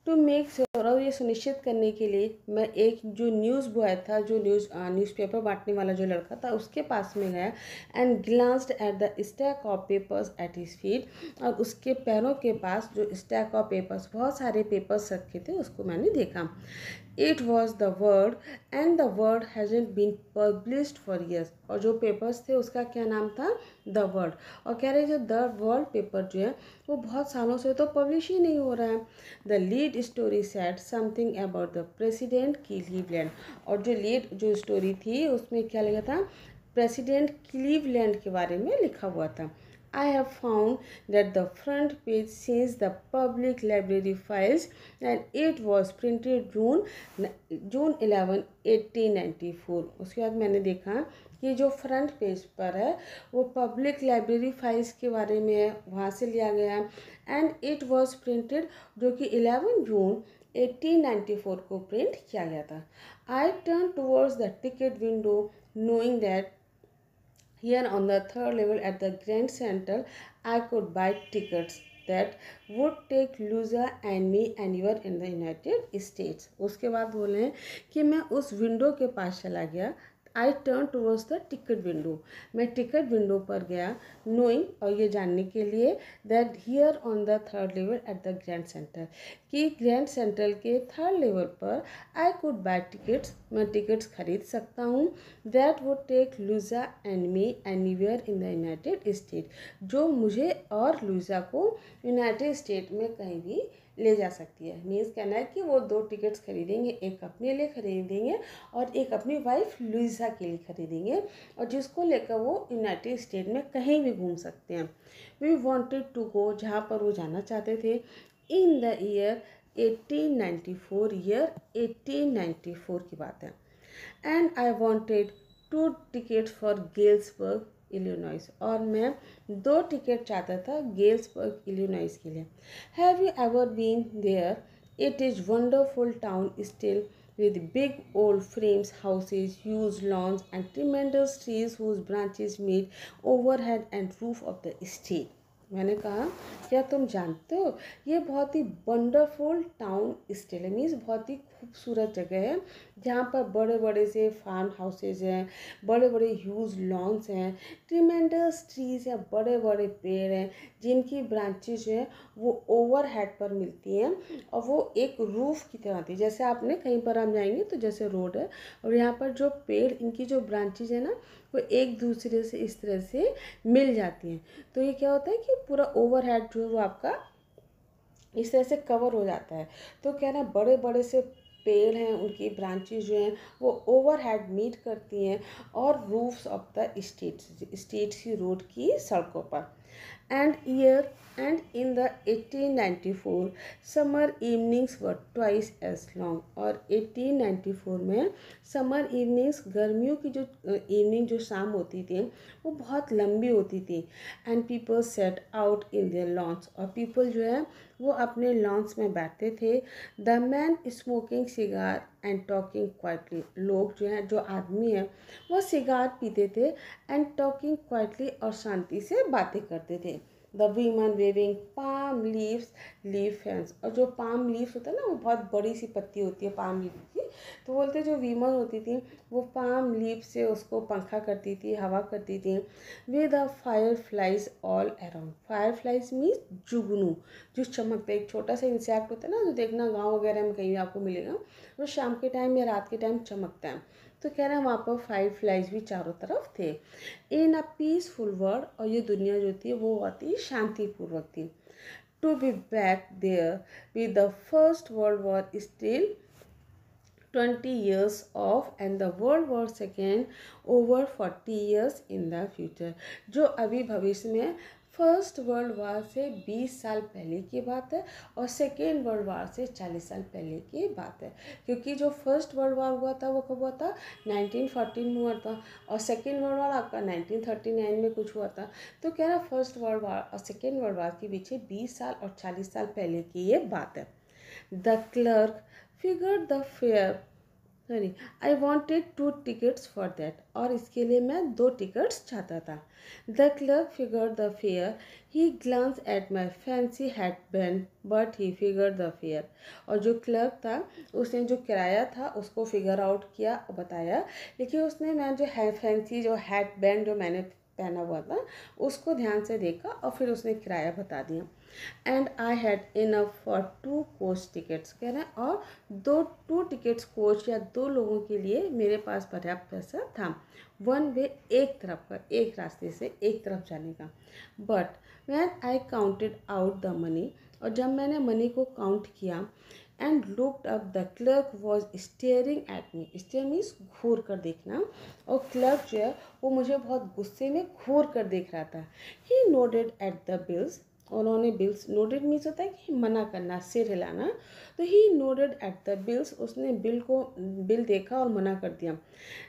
To make sure, और ये सुनिश्चित करने के लिए मैं एक जो न्यूज़ बॉय था, जो न्यूज़पेपर बांटने वाला जो लड़का था, उसके पास में गया। And glanced at the stack of papers at his feet, और उसके पैरों के पास जो स्टैक ऑफ पेपर्स, बहुत सारे पेपर्स रखे थे, उसको मैंने देखा। It was the world, and the world hasn't been published for years, और जो पेपर्स थे उसका क्या नाम था? The world. और कह रहे जो द वर्ल्ड पेपर जो है वो बहुत सालों से तो पब्लिश ही नहीं हो रहा है। The lead story said something about the president Cleveland, और जो लीड जो स्टोरी थी उसमें क्या लिखा था? प्रेसिडेंट क्लीवलैंड के बारे में लिखा हुआ था। I have found that the front page says the public library files, and it was printed June 11, 1894। उसके बाद मैंने देखा कि जो फ्रंट पेज पर है वो पब्लिक लाइब्रेरी फाइल्स के बारे में है, वहाँ से लिया गया है। एंड इट वॉज प्रिंटेड, जो कि 11 जून 1894 को प्रिंट किया गया था। I turn towards the ticket window knowing that here on the 3rd level at the Grand Central I could buy tickets that would take Luza and me anywhere in the United States। उसके बाद बोले कि मैं उस विंडो के पास चला गया, I turn towards the ticket window, मैं टिकट विंडो पर गया, नोइंग, और ये जानने के लिए, that here on the third level at the Grand Centre, कि ग्रैंड सेंट्रल के थर्ड लेवल पर आई कुड बाय टिकट्स, मैं टिकट्स खरीद सकता हूँ, that would take Louisa and me anywhere in the United State, जो मुझे और लुइजा को यूनाइटेड स्टेट में कहीं भी ले जा सकती है। मीन्स कहना है कि वो 2 टिकट्स खरीदेंगे, एक अपने लिए खरीदेंगे और एक अपनी वाइफ लुइजा के लिए खरीदेंगे, और जिसको लेकर वो यूनाइटेड स्टेट में कहीं भी घूम सकते हैं। वी वॉन्टेड टू गो, जहाँ पर वो जाना चाहते थे, इन द ईयर 1894, ईयर 1894 की बात है। And I wanted 2 tickets for Galesburg Illinois, और मैं 2 टिकट चाहता था गेल्सबर्ग इलिनॉइस के लिए। Have you ever been there? It is wonderful town still, with big old frames houses, huge lawns and tremendous trees whose branches meet overhead and roof of the street. मैंने कहा, क्या तुम जानते हो ये बहुत ही वंडरफुल टाउन स्टिल है, मीन्स बहुत ही खूबसूरत जगह है, जहाँ पर बड़े बड़े से फार्म हाउसेज हैं, बड़े बड़े ह्यूज लॉन्स हैं, ट्रिमेंडस ट्रीज हैं, बड़े बड़े पेड़ हैं, जिनकी ब्रांचेज हैं वो ओवर हेड पर मिलती हैं, और वो एक रूफ की तरह होती है। जैसे आपने कहीं पर हम जाएंगे तो जैसे रोड है, और यहाँ पर जो पेड़, इनकी जो ब्रांचेज है ना, वो एक दूसरे से इस तरह से मिल जाती हैं, तो ये क्या होता है कि पूरा ओवरहेड जो है वो आपका इस तरह से कवर हो जाता है। तो क्या ना, बड़े बड़े से पेड़ हैं, उनकी ब्रांचेज जो हैं वो ओवरहेड मीट करती हैं और रूफ्स ऑफ द स्टेट्स की रोड की सड़कों पर। And in the 1894 summer evenings were twice as long, और 1894 में समर इवनिंग्स, गर्मियों की जो इवनिंग जो शाम होती थी वो बहुत लंबी होती थी। And people set out in their lawns, और पीपल जो है वो अपने लॉन्स में बैठते थे। The man smoking cigar and talking quietly, लोग जो हैं, जो आदमी हैं वो सिगार पीते थे एंड टॉकिंग क्वाइटली, और शांति से बातें करते थे। The women waving palm leaves leaf fans, और जो पाम लीव्स होता है ना, वो बहुत बड़ी सी पत्ती होती है पाम लीव की, तो बोलते जो वीमन होती थी वो पाम लीव से उसको पंखा करती थी, हवा करती थी। With the fire flies all around, fire flies means जुगनू, जो चमकता है, एक छोटा सा इंसेक्ट होता है ना, जो देखना गाँव वगैरह में कहीं आपको मिलेगा, वो शाम के टाइम या रात के टाइम चमकता है। तो कह रहे हैं वहाँ पर फायर फ्लाइज भी चारों तरफ थे। इन अ पीसफुल वर्ल्ड, और ये दुनिया जो थी वो बहुत ही शांतिपूर्वक थी। To be back there with the first world war still 20 years off and the World War II over 40 years in the future, जो अभी भविष्य में फर्स्ट वर्ल्ड वार से 20 साल पहले की बात है और सेकेंड वर्ल्ड वार से 40 साल पहले की बात है। क्योंकि जो फर्स्ट वर्ल्ड वार हुआ था वो कब हुआ था, 1914 में हुआ था, और सेकेंड वर्ल्ड वार आपका 1939 में कुछ हुआ था। तो क्या ना, फर्स्ट वर्ल्ड वार और सेकेंड वर्ल्ड वार के पीछे 20 साल और 40 साल पहले की ये बात है। The clerk figured the fare, sorry, I wanted 2 tickets for that, और इसके लिए मैं 2 टिकट्स चाहता था। The clerk figured the fare, he glanced at my fancy hat band but he figured the fare, और जो क्लर्क था उसने जो किराया था उसको फिगर आउट किया और बताया, लेकिन उसने मैं जो है फैंसी जो हैट बैंड जो मैंने पहना हुआ था उसको ध्यान से देखा और फिर उसने किराया बता दिया। And I had enough for 2 coach tickets, कह रहे हैं, और 2 टिकट्स कोच या 2 लोगों के लिए मेरे पास पर्याप्त पैसा था। 1 वे, एक तरफ का, एक रास्ते से एक तरफ जाने का। But when I counted out the money, और जब मैंने मनी को काउंट किया, and looked up, the clerk was staring at me, stare means घूर कर देखना, और क्लर्क जो है वो मुझे बहुत गुस्से में घूर कर देख रहा था। He nodded at the bills, उन्होंने बिल्स, नोडेड मीन्स होता है कि मना करना, सिर हिलाना, तो he nodded at the bills, उसने बिल देखा और मना कर दिया।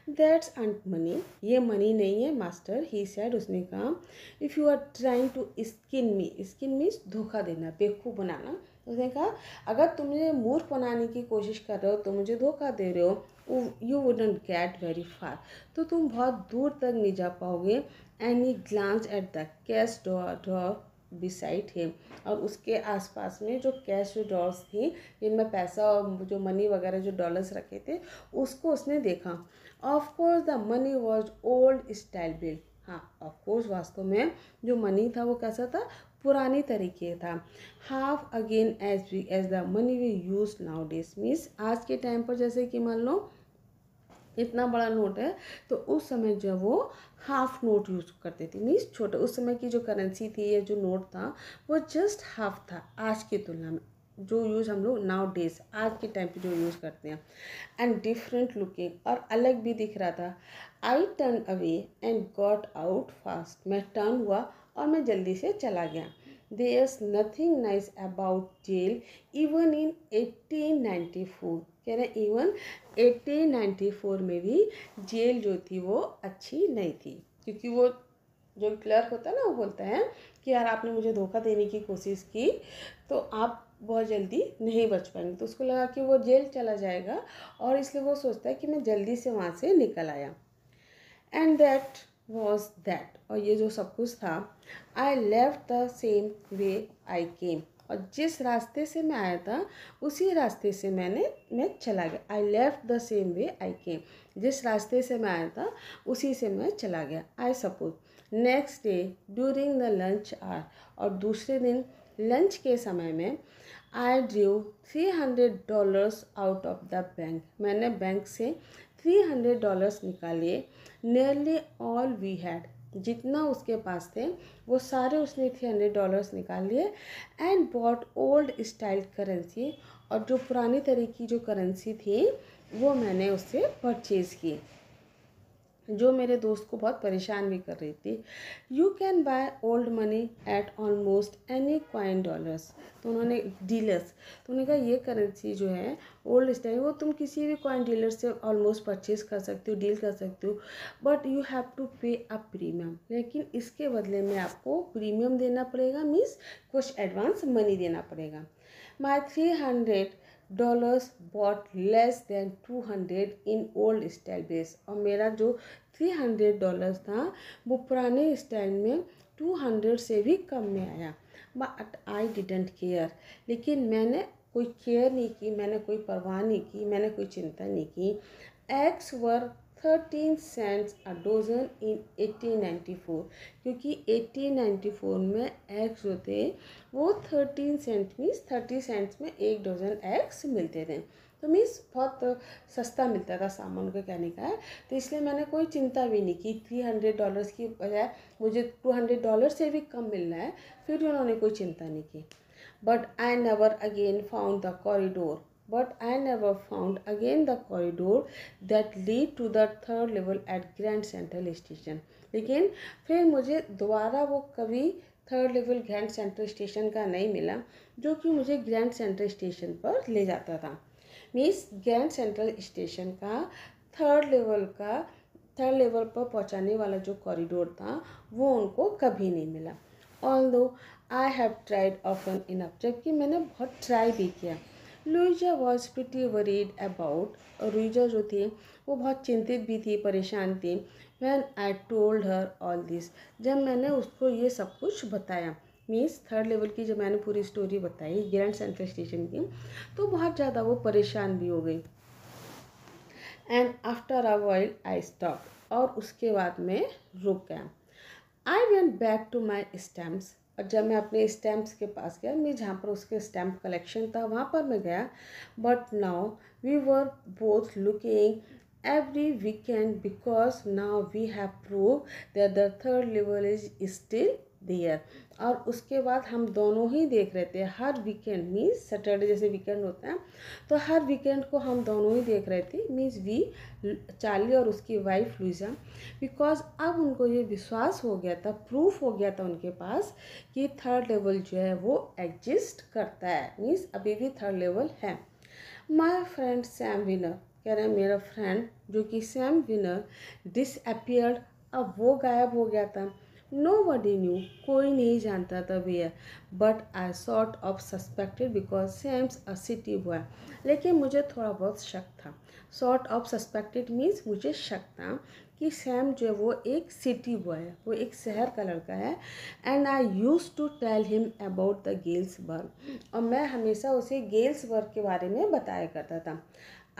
दैट्स अंट मनी, ये मनी नहीं है मास्टर, ही सेड, उसने कहा। If you are trying to skin me, skin means धोखा देना, बेवकूफ़ बनाना, उसने कहा अगर तुम मुझे मूर्ख बनाने की कोशिश कर रहे हो, तो मुझे धोखा दे रहे हो, you wouldn't get very far, तो तुम बहुत दूर तक नहीं जा पाओगे। And he glanced at the cash draw, beside him, और उसके आसपास में जो कैश जो ड्रॉर्स थी जिनमें पैसा और जो मनी वगैरह जो डॉलर्स रखे थे उसको उसने देखा। Of course the money was old style bill. हाँ, ऑफ कोर्स वास्तव में जो मनी था वो कैसा था, पुरानी तरीके था। Half again as big as the money we use nowadays, means आज के टाइम पर जैसे कि मान लो इतना बड़ा नोट है तो उस समय जो वो हाफ नोट यूज़ करते थे, मीन्स छोटा। उस समय की जो करेंसी थी या जो नोट था वो जस्ट हाफ था आज की तुलना में, जो यूज़ हम लोग नाउ डेज आज के टाइम पे जो यूज़ करते हैं। एंड डिफरेंट लुकिंग, और अलग भी दिख रहा था। I turn away and got out fast, मैं टर्न हुआ और मैं जल्दी से चला गया। There's nothing nice about jail even in 1894, कह रहे इवन 1894 में भी जेल जो थी वो अच्छी नहीं थी, क्योंकि वो जो क्लर्क होता है ना वो बोलता है कि यार आपने मुझे धोखा देने की कोशिश की तो आप बहुत जल्दी नहीं बच पाएंगे। तो उसको लगा कि वो जेल चला जाएगा और इसलिए वो सोचता है कि मैं जल्दी से वहाँ से निकल आया। एंड दैट वॉज दैट, और ये जो सब कुछ था, I left the same way I came, और जिस रास्ते से मैं आया था उसी रास्ते से मैं चला गया। I left the same way I came, जिस रास्ते से मैं आया था उसी से मैं चला गया। I suppose next day during the lunch hour, और दूसरे दिन लंच के समय में I drew $300 out of the bank, मैंने बैंक से $300 निकालिए। नियरली ऑल वी हैड, जितना उसके पास थे वो सारे उसने $300 निकाल लिए। And bought old style currency, और जो पुरानी तरह की जो करेंसी थी वो मैंने उससे परचेज़ की, जो मेरे दोस्त को बहुत परेशान भी कर रही थी। You can by old money at almost any coin dollars, तो उन्होंने डीलर्स, तो उन्होंने कहा ये करेंसी जो है ओल्ड स्टाइल वो तुम किसी भी कॉइन डीलर से ऑलमोस्ट परचेज कर सकते हो, डील कर सकते हो, बट यू हैव टू पे अ प्रीमियम, लेकिन इसके बदले में आपको प्रीमियम देना पड़ेगा, मीन्स कुछ एडवांस मनी देना पड़ेगा। My $300 bought less than 200 in old style base, और मेरा जो $300 था वो पुराने स्टाइल में 200 से भी कम में आया। बट आई डिडेंट केयर, लेकिन मैंने कोई केयर नहीं की, मैंने कोई परवाह नहीं की, मैंने कोई चिंता नहीं की। एग्स वर 13 सेंट्स अ डोजन इन 1894, क्योंकि 1894 में एग्स जो थे वो 13 सेंट मीन्स 30 सेंट्स में एक डजन एग्स मिलते थे, तो मीन्स बहुत सस्ता मिलता था सामान, उनका कहने का है। तो इसलिए मैंने कोई चिंता भी नहीं की, $300 की बजाय मुझे $200 से भी कम मिल रहा है, फिर भी उन्होंने कोई चिंता नहीं की। But I never again found the corridor, but I never found again the corridor that lead to the third level at Grand Central Station, लेकिन फिर मुझे दोबारा वो कभी third level grand central station का नहीं मिला जो कि मुझे ग्रैंड सेंट्रल स्टेशन पर ले जाता था। मीन्स ग्रैंड सेंट्रल स्टेशन का थर्ड लेवल पर पहुंचाने वाला जो कॉरिडोर था वो उनको कभी नहीं मिला। Although I have tried often enough, जबकि मैंने बहुत ट्राई भी किया। Luisa was pretty worried about, और लुइजा जो थी वो बहुत चिंतित भी थी, परेशान थी। When I told her all this, जब मैंने उसको ये सब कुछ बताया, मीन्स थर्ड लेवल की जब मैंने पूरी स्टोरी बताई ग्रैंड सेंट्रल स्टेशन की, तो बहुत ज़्यादा वो परेशान भी हो गई। And after a while I stop, और उसके बाद में रुक गया। I went back to my stamps, और जब मैं अपने स्टैम्प्स के पास गया, मैं जहाँ पर उसके स्टैम्प कलेक्शन था वहाँ पर मैं गया। But now we were both looking every weekend because now we have prove that the third level is still there, और उसके बाद हम दोनों ही देख रहे थे हर वीकेंड, मीन्स सैटरडे जैसे वीकेंड होता है तो हर वीकेंड को हम दोनों ही देख रहे थे, मीन्स वी चार्ली और उसकी वाइफ लुइजा, बिकॉज अब उनको ये विश्वास हो गया था, प्रूफ हो गया था उनके पास कि थर्ड लेवल जो है वो एग्जिस्ट करता है, मीन्स अभी भी थर्ड लेवल है। माई फ्रेंड सैम विनर, कह रहे हैं मेरा फ्रेंड जो कि सैम विनर डिसअपियर्ड, अब वो गायब हो गया था। Nobody knew, कोई नहीं जानता था भैया, but I sort of suspected because Sam's a city boy, लेकिन मुझे थोड़ा बहुत शक था। सॉर्ट ऑफ सस्पेक्टेड मीन्स मुझे शक था, कि सैम जो है वो एक सिटी बॉय है, वो एक शहर का लड़का है। And I use to tell him about the Galesburg, और मैं हमेशा उसे गेल्सबर्ग के बारे में बताया करता था।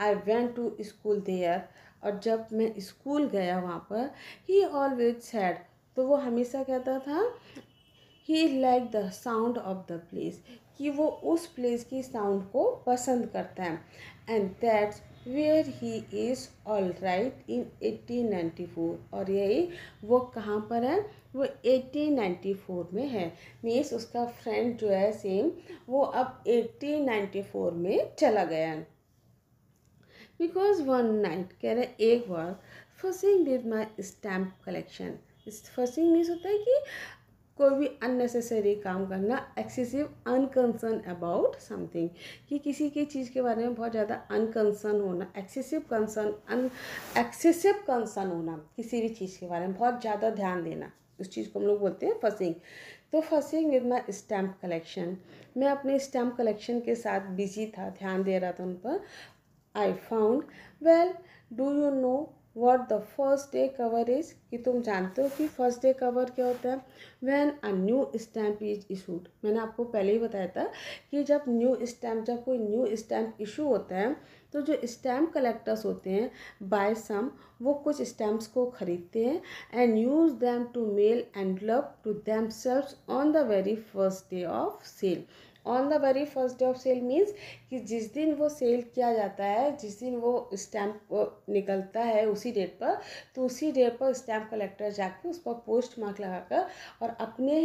I went to school there, और जब मैं स्कूल गया वहाँ पर, ही ऑलवेज सैड, तो वो हमेशा कहता था he like the sound of the place, कि वो उस प्लेस की साउंड को पसंद करता है। And that's where he is all right in 1894, और यही वो कहाँ पर है, वो 1894 में है। मीन्स उसका फ्रेंड जो है सेम, वो अब 1894 में चला गया है। बिकॉज वन नाइट, कह रहे एक बार, fussing with my stamp collection. Fussing means होता है कि कोई भी अननेसेसरी काम करना, एक्सेसिव अनकंसर्न अबाउट समथिंग, कि किसी की चीज़ के बारे में बहुत ज़्यादा अनकंसर्न होना, एक्सेसिव कंसर्न होना, किसी भी चीज़ के बारे में बहुत ज़्यादा ध्यान देना, उस चीज़ को हम लोग बोलते हैं फसिंग। तो fussing with my stamp collection, मैं अपने स्टैम्प कलेक्शन के साथ बिजी था, ध्यान दे रहा था उन पर। I found, well do you know what the first day cover is, कि तुम जानते हो कि फर्स्ट डे कवर क्या होता है। When a new stamp is issued, मैंने आपको पहले ही बताया था कि जब कोई न्यू स्टैम्प इशू होता है, तो जो स्टैम्प कलेक्टर्स होते हैं बाय सम, वो कुछ स्टैम्प्स को खरीदते हैं and use them to mail envelope to themselves on the very first day of sale. On the very first day of sale means कि जिस दिन वो सेल किया जाता है, जिस दिन वो स्टैम्प निकलता है उसी डेट पर, तो उसी डेट पर स्टैम्प कलेक्टर जाके उस पर पोस्ट मार्क लगाकर और अपने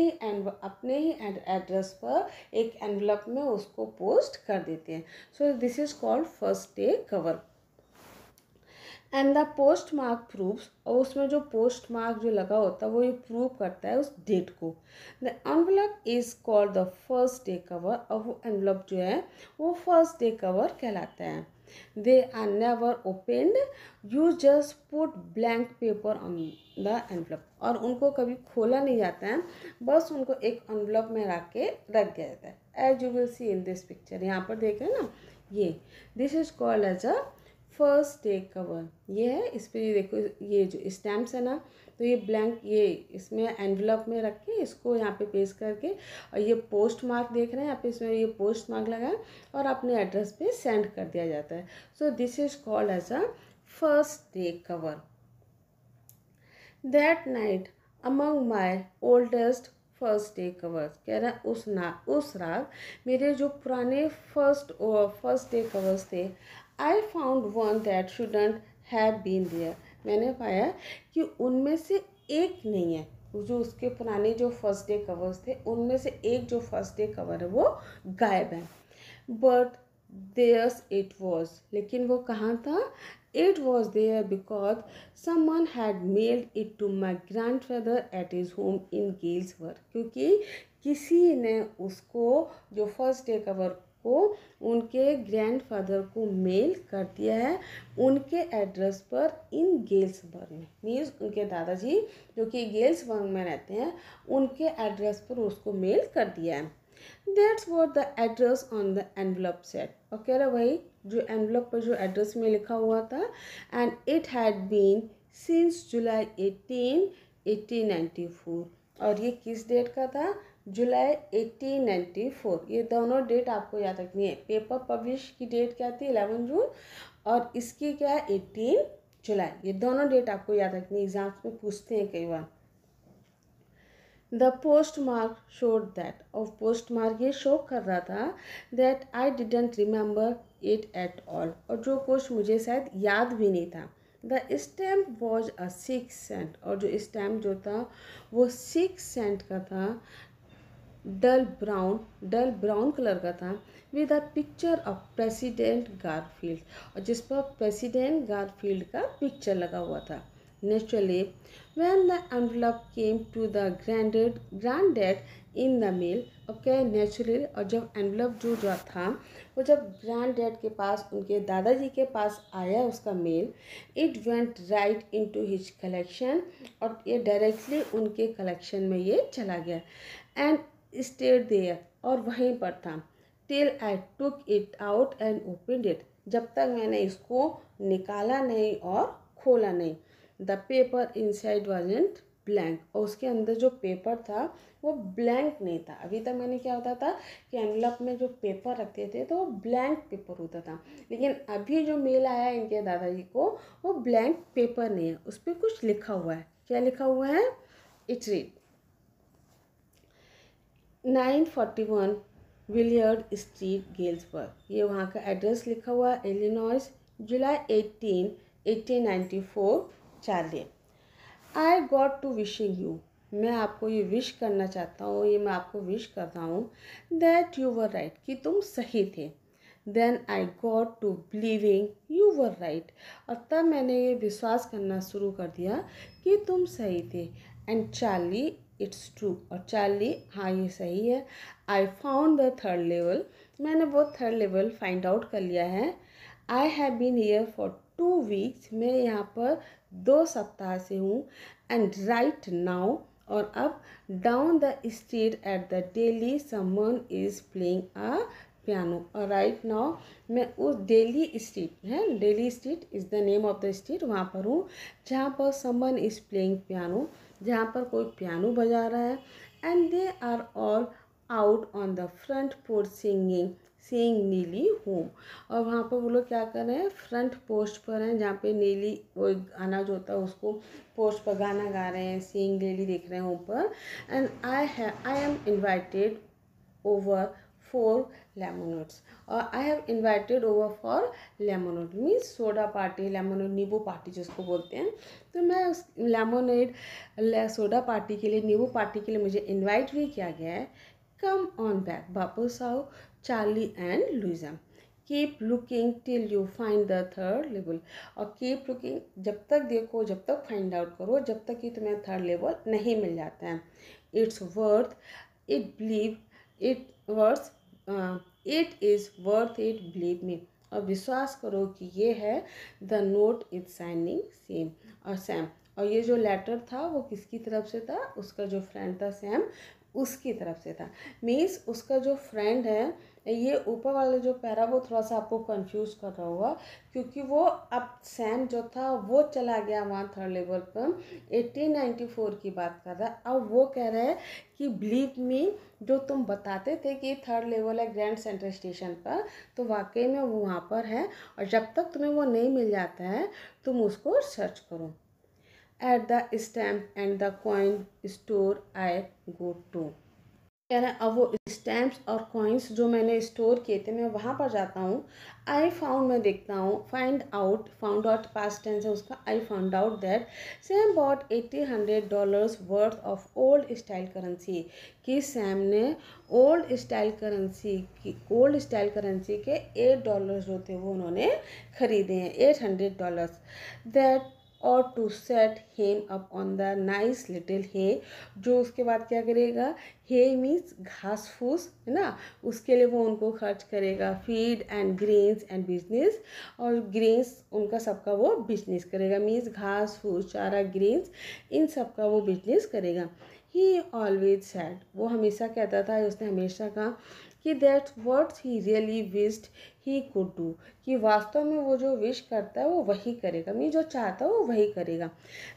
ही एड्रेस पर एक एनवलप में उसको पोस्ट कर देते हैं। So this is called first day cover. And the post mark proves, और उसमें जो पोस्ट मार्क जो लगा होता है वो ये प्रूव करता है उस डेट को। The envelope is called the first day cover, और वो एनवलप जो है वो फर्स्ट डे कवर कहलाता है। They are never opened, you just put blank paper on the envelope, और उनको कभी खोला नहीं जाता है, बस उनको एक एनवलप में रख दिया जाता है। As you will see in this picture, यहाँ पर देख रहे हैं ना, ये this is called as a first day cover. ये है, इस पर देखो ये जो स्टैम्प्स है ना, तो ये ब्लैंक, ये इसमें एनवलप में रख के इसको यहाँ पे पेस्ट करके, और ये पोस्ट मार्क देख रहे हैं यहाँ पे, इसमें ये पोस्ट मार्क लगा है और अपने एड्रेस पे सेंड कर दिया जाता है। So this is called as a first day cover. That night among my oldest first day covers, कह रहा है उस रात मेरे जो पुराने फर्स्ट डे कवर्स थे, I found one that shouldn't have been there, मैंने पाया कि उनमें से एक नहीं है, जो उसके पुराने जो फर्स्ट डे कवर्स थे उनमें से एक जो फर्स्ट डे कवर है वो गायब है। बट देयर्स इट वॉज, लेकिन वो कहाँ था, it was there because someone had mailed it to my grandfather at his home in Galesburg, क्योंकि किसी ने उसको जो फर्स्ट डे कवर को उनके ग्रैंडफादर को मेल कर दिया है उनके एड्रेस पर इन गेल्सबर्ग में। मीन्स उनके दादाजी जो कि गेल्सबर्ग में रहते हैं, उनके एड्रेस पर उसको मेल कर दिया है। That's what the address on the envelope set, और कह रहा भाई जो एनवलप पर जो एड्रेस में लिखा हुआ था, and it had been since July 1894, और ये किस डेट का था, जुलाई 1894। ये दोनों डेट आपको याद रखनी है। पेपर पब्लिश की डेट क्या थी, 11 जून, और इसकी क्या है, 18 जुलाई। ये दोनों डेट आपको याद रखनी है, एग्जाम्स में पूछते हैं कई बार। The post mark showed that, और पोस्ट मार्क ये शो कर रहा था that I didn't remember it at all, और जो कुछ मुझे शायद याद भी नहीं था। The stamp was a 6 cent, और जो स्टैम्प जो था वो 6 सेंट का था, डल ब्राउन कलर का था, with a picture of president Garfield, और जिस पर प्रेसिडेंट गारफील्ड का पिक्चर लगा हुआ था। Naturally when the envelope came to the granddad in the mail, okay naturally, और जब एनवलप जो था वो जब ग्रैंडडैड के पास, उनके दादाजी के पास आया उसका mail, it went right into his collection, और ये डायरेक्टली उनके कलेक्शन में ये चला गया। एंड स्टेड देयर, और वहीं पर था, till I took it out and opened it, जब तक मैंने इसको निकाला नहीं और खोला नहीं। The paper inside wasn't blank, और उसके अंदर जो पेपर था वो ब्लैंक नहीं था। अभी तक मैंने क्या होता था कि एनवलप में जो पेपर रखते थे तो वो ब्लैंक पेपर होता था, लेकिन अभी जो मेल आया है इनके दादाजी को वो ब्लैंक पेपर नहीं है, उस पर कुछ लिखा हुआ है। क्या लिखा हुआ है? It's read 941 Willard street Galesburg, ये वहाँ का एड्रेस लिखा हुआ है, Illinois, July 18, 1894, Charlie. I got to wishing you, मैं आपको ये विश करना चाहता हूँ, ये मैं आपको विश करता हूँ दैट यू वर राइट, कि तुम सही थे। Then I got to believing you were right, और तब मैंने ये विश्वास करना शुरू कर दिया कि तुम सही थे। एंड चार्ली इट्स ट्रू, और चार्ली हाँ ये सही है। I found the third level, मैंने वो थर्ड लेवल फाइंड आउट कर लिया है। I have been here for 2 weeks, मैं यहाँ पर 2 सप्ताह से हूँ। एंड राइट नाउ, और अब down the street at the daily someone is playing a piano, और राइट नाउ मैं उस डेली स्ट्रीट है, daily street is the name of the street, वहाँ पर हूँ जहाँ पर समवन इज़ प्लेइंग पियानो, जहाँ पर कोई पियानो बजा रहा है। And they are all out on the front porch singing Nellie home, और वहाँ पर वो लोग क्या कर रहे हैं? फ्रंट पोस्ट पर हैं, जहाँ पे नीली वो गाना जो होता है उसको पोस्ट पर गाना गा रहे हैं, सिंग नीली देख रहे हैं ऊपर। And I am invited over 4 लेमोनेड्स, और I have invited over for lemonade means soda party, lemonade नींबू पार्टी जिसको बोलते हैं। तो मैं उस लेमोनेड सोडा पार्टी के लिए, नींबू पार्टी के लिए मुझे इन्वाइट भी किया गया है। कम ऑन बैक, वापस आओ Charlie and Luisa. Keep looking till you find the third level, और कीप लुकिंग, जब तक देखो, जब तक फाइंड आउट करो, जब तक कि तुम्हें थर्ड लेवल नहीं मिल जाता है। It's worth it, believe it worth it is worth it, believe me, और विश्वास करो कि ये है। The note is signing same, और सैम, और ये जो लेटर था वो किसकी तरफ से था? उसका जो फ्रेंड था सैम, उसकी तरफ से था। मीन्स उसका जो फ्रेंड है, ये ऊपर वाला जो पैरा वो थोड़ा सा आपको कंफ्यूज कर रहा होगा, क्योंकि वो अब सैम जो था वो चला गया वहाँ थर्ड लेवल पर, 1894 की बात कर रहा है। अब वो कह रहा है कि बिलीव मी, जो तुम बताते थे कि थर्ड लेवल है ग्रैंड सेंट्रल स्टेशन पर, तो वाकई में वो वहाँ पर है, और जब तक तुम्हें वो नहीं मिल जाता है तुम उसको सर्च करो। At the stamp and the coin store I go to, कह रहे हैं अब वो स्टैम्प्स और कॉइन्स जो मैंने स्टोर किए थे मैं वहाँ पर जाता हूँ। आई फाउंड, मैं देखता हूँ, find out, found out past tense है उसका। I found out that Sam bought $1,800 worth of old style currency, कि सैम ने ओल्ड स्टाइल करेंसी के $8 जो थे वो उन्होंने खरीदे हैं, $800। दैट और to set them up on the nice little hay, जो उसके बाद क्या करेगा? हे मीन्स घास फूस है ना, उसके लिए वो उनको खर्च करेगा। Feed and grains and business, और ग्रेन्स उनका सबका वो बिजनेस करेगा, मीन्स घास फूस, चारा, ग्रेन्स, इन सब का वो बिजनेस करेगा। ही ऑलवेज सैड, वो हमेशा कहता था, उसने हमेशा कहा कि that's what he really wished he could do, कि वास्तव में वो जो विश करता है वो वही करेगा, मीन जो चाहता है वो वही करेगा।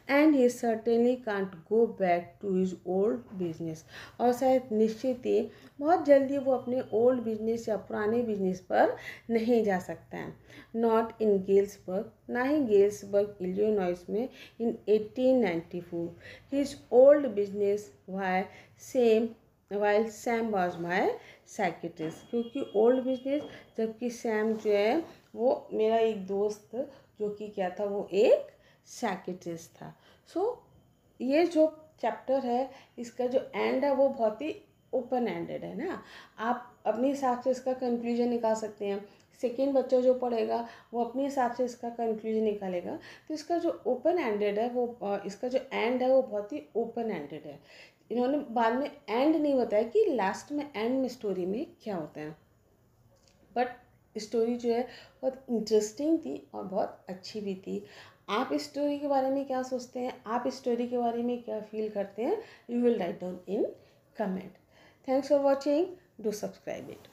And he certainly can't go back to his old business, और शायद निश्चित ही बहुत जल्दी वो अपने ओल्ड बिजनेस या पुराने बिजनेस पर नहीं जा सकता है। नॉट इन गेल्सबर्ग, ना ही गेल्सबर्ग इलिनॉइस में, in 1894 his old business while Sam was my psychiatrist, क्योंकि ओल्ड बिजनेस, जबकि सैम जो है वो मेरा एक दोस्त जो कि क्या था, वो एक साइकिट्रिस्ट था। सो ये जो चैप्टर है इसका जो एंड है वो बहुत ही ओपन एंडेड है ना, आप अपने हिसाब से इसका कंक्लूजन निकाल सकते हैं। सेकेंड बच्चा जो पढ़ेगा वो अपने हिसाब से इसका कंक्लूजन निकालेगा। तो इसका जो ओपन एंडेड है वो इसका जो एंड है वो बहुत ही ओपन एंडेड है। इन्होंने बाद में एंड नहीं बताया कि लास्ट में एंड में स्टोरी में क्या होता है, बट स्टोरी जो है बहुत इंटरेस्टिंग थी और बहुत अच्छी भी थी। आप इस स्टोरी के बारे में क्या सोचते हैं, आप इस स्टोरी के बारे में क्या फील करते हैं, you will write down in comment. Thanks for watching, do subscribe it.